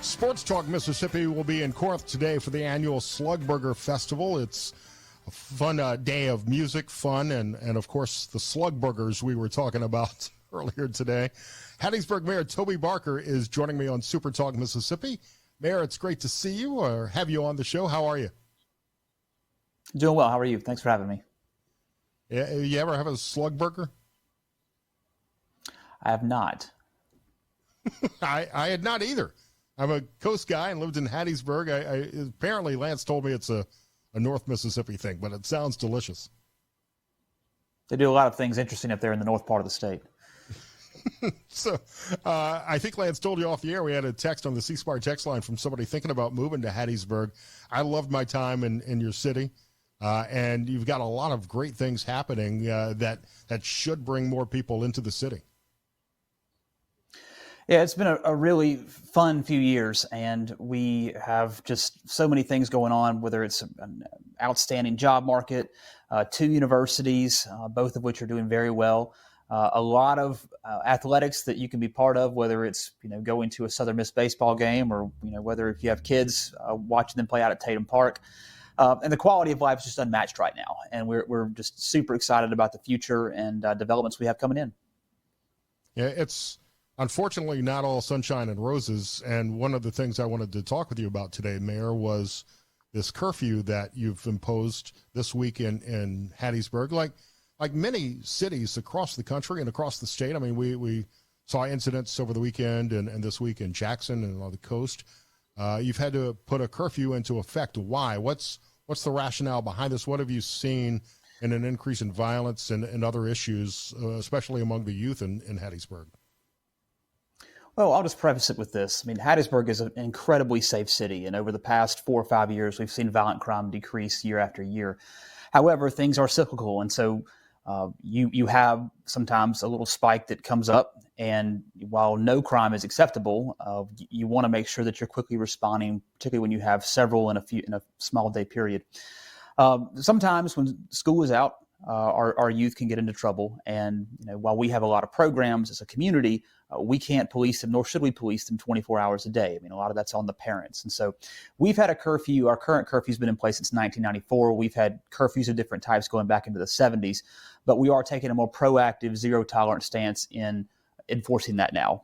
Sports Talk Mississippi will be in Corinth today for the annual Slugburger Festival. It's a fun day of music, fun, and of course, the Slugburgers we were talking about earlier today. Hattiesburg Mayor Toby Barker is joining me on SuperTalk Mississippi. Mayor, it's great to see you or have you on the show. How are you? Doing well. How are you? Thanks for having me. Yeah, you ever have a Slugburger? I have not. I had not either. I'm a coast guy and lived in Hattiesburg. Apparently, Lance told me it's a North Mississippi thing, but it sounds delicious. They do a lot of things interesting up there in the north part of the state. So I think Lance told you off the air. We had a text on the C-Spire text line from somebody thinking about moving to Hattiesburg. I loved my time in your city, and you've got a lot of great things happening that should bring more people into the city. Yeah, it's been a really fun few years, and we have just so many things going on, whether it's an outstanding job market, 2 universities, both of which are doing very well, a lot of athletics that you can be part of, whether it's going to a Southern Miss baseball game or whether if you have kids watching them play out at Tatum Park. And the quality of life is just unmatched right now, and we're just super excited about the future and developments we have coming in. Yeah, it's unfortunately not all sunshine and roses, and one of the things I wanted to talk with you about today, Mayor, was this curfew that you've imposed this week in Hattiesburg. Like many cities across the country and across the state, I mean, we saw incidents over the weekend and this week in Jackson and on the coast. You've had to put a curfew into effect. Why? What's the rationale behind this? What have you seen in an increase in violence and other issues, especially among the youth in Hattiesburg? Well, I'll just preface it with this. I mean, Hattiesburg is an incredibly safe city, and over the past 4 or 5 years, we've seen violent crime decrease year after year. However, things are cyclical, and so you have sometimes a little spike that comes up, and while no crime is acceptable, you want to make sure that you're quickly responding, particularly when you have several in a small day period. Sometimes when school is out, our youth can get into trouble, and while we have a lot of programs as a community, we can't police them, nor should we police them 24 hours a day. I mean, a lot of that's on the parents. And so we've had a curfew. Our current curfew's been in place since 1994. We've had curfews of different types going back into the 70s, but we are taking a more proactive, zero-tolerance stance in enforcing that now.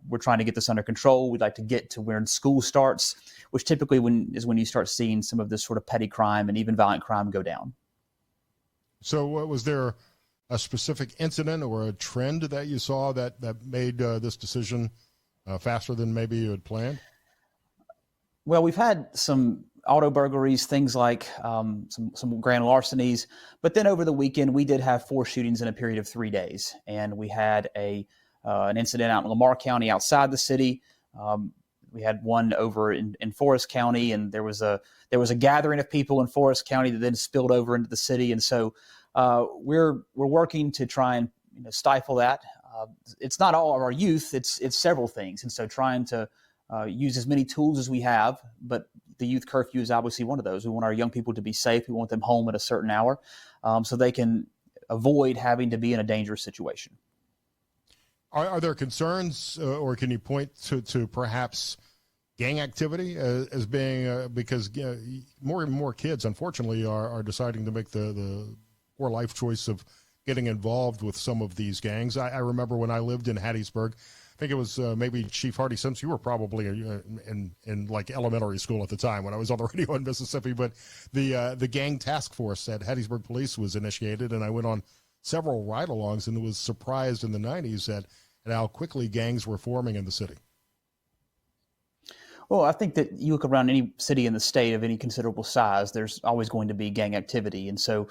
We're trying to get this under control. We'd like to get to where school starts, which typically is when you start seeing some of this sort of petty crime and even violent crime go down. So was there a specific incident or a trend that you saw that made this decision faster than maybe you had planned? Well, we've had some auto burglaries, things like some grand larcenies, but then over the weekend we did have 4 shootings in a period of 3 days, and we had an incident out in Lamar County outside the city. We had one over in Forest County, and there was a gathering of people in Forest County that then spilled over into the city, and so we're working to try and stifle that. It's not all of our youth; it's several things, and so trying to use as many tools as we have. But the youth curfew is obviously one of those. We want our young people to be safe. We want them home at a certain hour, so they can avoid having to be in a dangerous situation. Are there concerns, or can you point to perhaps gang activity as being because more and more kids, unfortunately, are deciding to make the poor life choice of getting involved with some of these gangs? I remember when I lived in Hattiesburg, I think it was maybe Chief Hardy Simpson. You were probably in like elementary school at the time when I was on the radio in Mississippi, but the gang task force at Hattiesburg Police was initiated, and I went on several ride-alongs and was surprised in the 90s at how quickly gangs were forming in the city. Well, I think that you look around any city in the state of any considerable size, there's always going to be gang activity. And so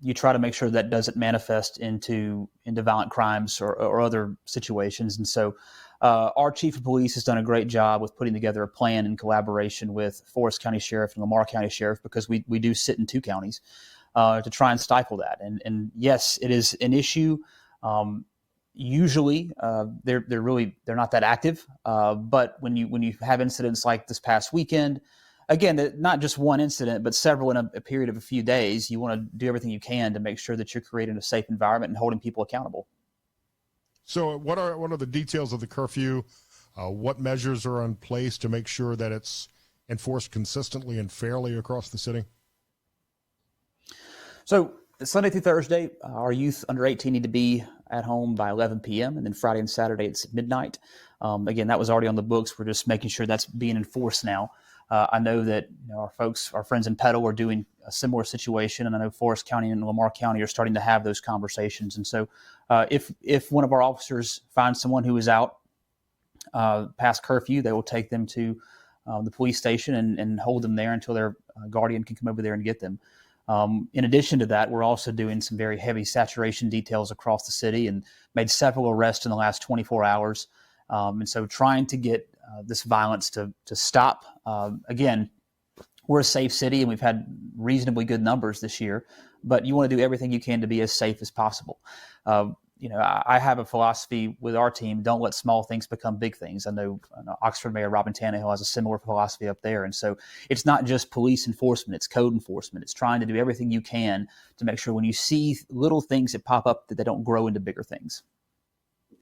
you try to make sure that doesn't manifest into violent crimes or other situations. And so our chief of police has done a great job with putting together a plan in collaboration with Forest County Sheriff and Lamar County Sheriff, because we do sit in 2 counties to try and stifle that. And yes, it is an issue. Usually, they're not that active. But when you have incidents like this past weekend, again, not just one incident, but several in a period of a few days, you want to do everything you can to make sure that you're creating a safe environment and holding people accountable. So, what are the details of the curfew? What measures are in place to make sure that it's enforced consistently and fairly across the city? So Sunday through Thursday, our youth under 18 need to be at home by 11 p.m. And then Friday and Saturday it's midnight. Again, that was already on the books. We're just making sure that's being enforced now. I know that our friends in Petal are doing a similar situation, and I know Forest County and Lamar County are starting to have those conversations. And so, if one of our officers finds someone who is out past curfew, they will take them to the police station and hold them there until their guardian can come over there and get them. In addition to that, we're also doing some very heavy saturation details across the city and made several arrests in the last 24 hours. And so trying to get this violence to stop. Again, we're a safe city and we've had reasonably good numbers this year, but you want to do everything you can to be as safe as possible. I have a philosophy with our team: don't let small things become big things. I know Oxford Mayor Robin Tannehill has a similar philosophy up there. And so it's not just police enforcement, it's code enforcement. It's trying to do everything you can to make sure when you see little things that pop up that they don't grow into bigger things.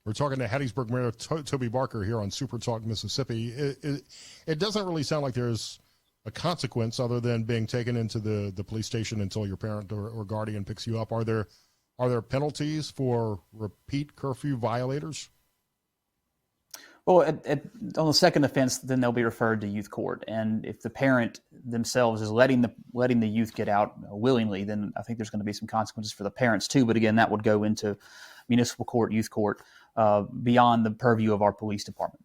We're talking to Hattiesburg Mayor Toby Barker here on SuperTalk, Mississippi. It doesn't really sound like there's a consequence other than being taken into the police station until your parent or guardian picks you up. Are there penalties for repeat curfew violators? Well, on the second offense, then they'll be referred to youth court. And if the parent themselves is letting the youth get out willingly, then I think there's going to be some consequences for the parents too. But again, that would go into municipal court, youth court, beyond the purview of our police department.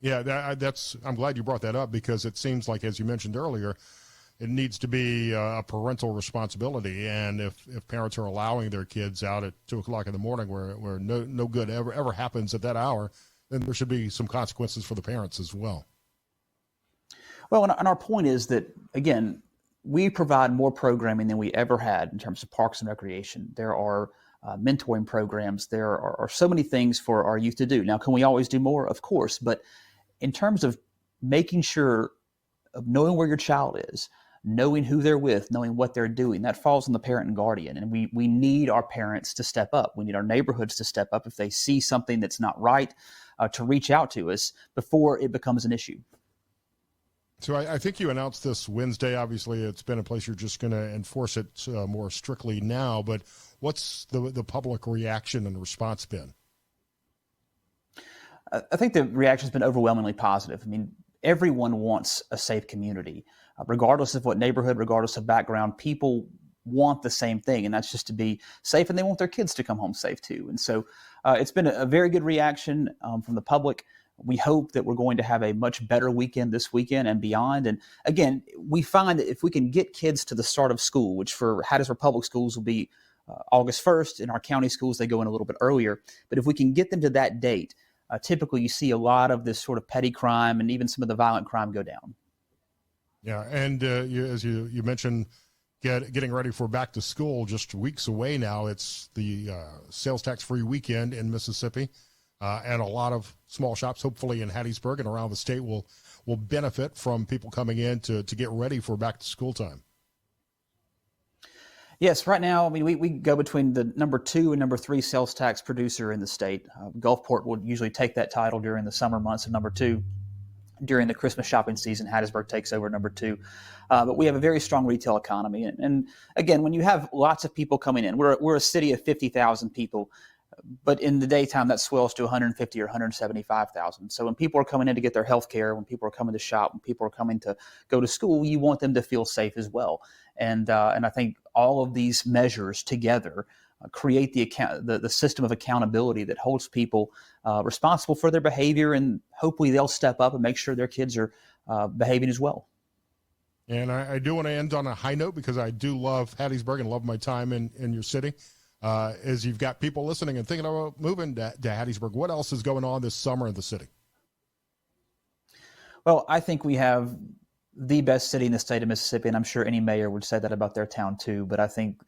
Yeah, I'm glad you brought that up, because it seems like, as you mentioned earlier, it needs to be a parental responsibility. And if parents are allowing their kids out at 2:00 in the morning where no good ever happens at that hour, then there should be some consequences for the parents as well. Well, and our point is that, again, we provide more programming than we ever had in terms of parks and recreation. There are mentoring programs. There are so many things for our youth to do. Now, can we always do more? Of course. But in terms of making sure of knowing where your child is, knowing who they're with, knowing what they're doing, that falls on the parent and guardian. And we need our parents to step up. We need our neighborhoods to step up if they see something that's not right, to reach out to us before it becomes an issue. So I think you announced this Wednesday. Obviously, it's been in place. You're just going to enforce it more strictly now. But what's the public reaction and response been? I think the reaction has been overwhelmingly positive. I mean, everyone wants a safe community, regardless of what neighborhood, regardless of background. People want the same thing, and that's just to be safe, and they want their kids to come home safe too. And so it's been a very good reaction from the public. We hope that we're going to have a much better weekend this weekend and beyond. And again, we find that if we can get kids to the start of school, which for Hattiesburg Public Schools will be August 1st, in our county schools they go in a little bit earlier. But if we can get them to that date, typically you see a lot of this sort of petty crime and even some of the violent crime go down. Yeah, and as you mentioned, getting ready for back to school, just weeks away now. It's the sales tax free weekend in Mississippi, and a lot of small shops, hopefully in Hattiesburg and around the state, will benefit from people coming in to get ready for back to school time. Yes, right now, I mean, we go between the number 2 and number 3 sales tax producer in the state. Gulfport will usually take that title during the summer months of number 2. During the Christmas shopping season, Hattiesburg takes over number 2. But we have a very strong retail economy. And again, when you have lots of people coming in, we're a city of 50,000 people, but in the daytime that swells to 150 or 175,000. So when people are coming in to get their health care, when people are coming to shop, when people are coming to go to school, you want them to feel safe as well. And I think all of these measures together create the system of accountability that holds people responsible for their behavior, and hopefully they'll step up and make sure their kids are behaving as well. And I do want to end on a high note, because I do love Hattiesburg and love my time in your city. As you've got people listening and thinking about moving to Hattiesburg, what else is going on this summer in the city? Well, I think we have the best city in the state of Mississippi, and I'm sure any mayor would say that about their town too. But I think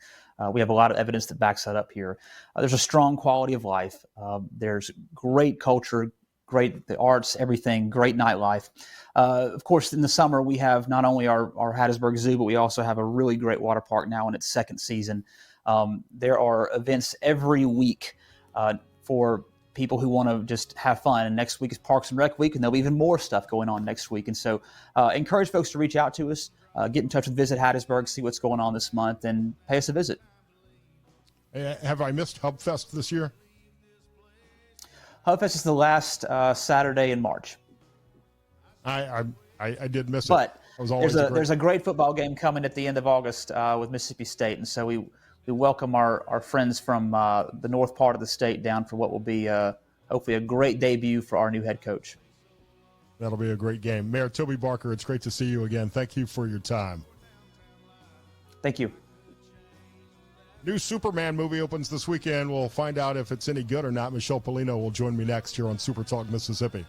we have a lot of evidence that backs that up here. There's a strong quality of life. There's great culture, the arts, everything, great nightlife. Of course, in the summer, we have not only our Hattiesburg Zoo, but we also have a really great water park now in its second season. There are events every week for people who want to just have fun. And next week is Parks and Rec week, and there'll be even more stuff going on next week. And so encourage folks to reach out to us, get in touch with Visit Hattiesburg, see what's going on this month, and pay us a visit. Have I missed HubFest this year? HubFest is the last Saturday in March. I did miss it. But there's a great football game coming at the end of August with Mississippi State, and so we welcome our friends from the north part of the state down for what will be hopefully a great debut for our new head coach. That'll be a great game. Mayor Toby Barker, it's great to see you again. Thank you for your time. Thank you. New Superman movie opens this weekend. We'll find out if it's any good or not. Michelle Polino will join me next here on SuperTalk Mississippi.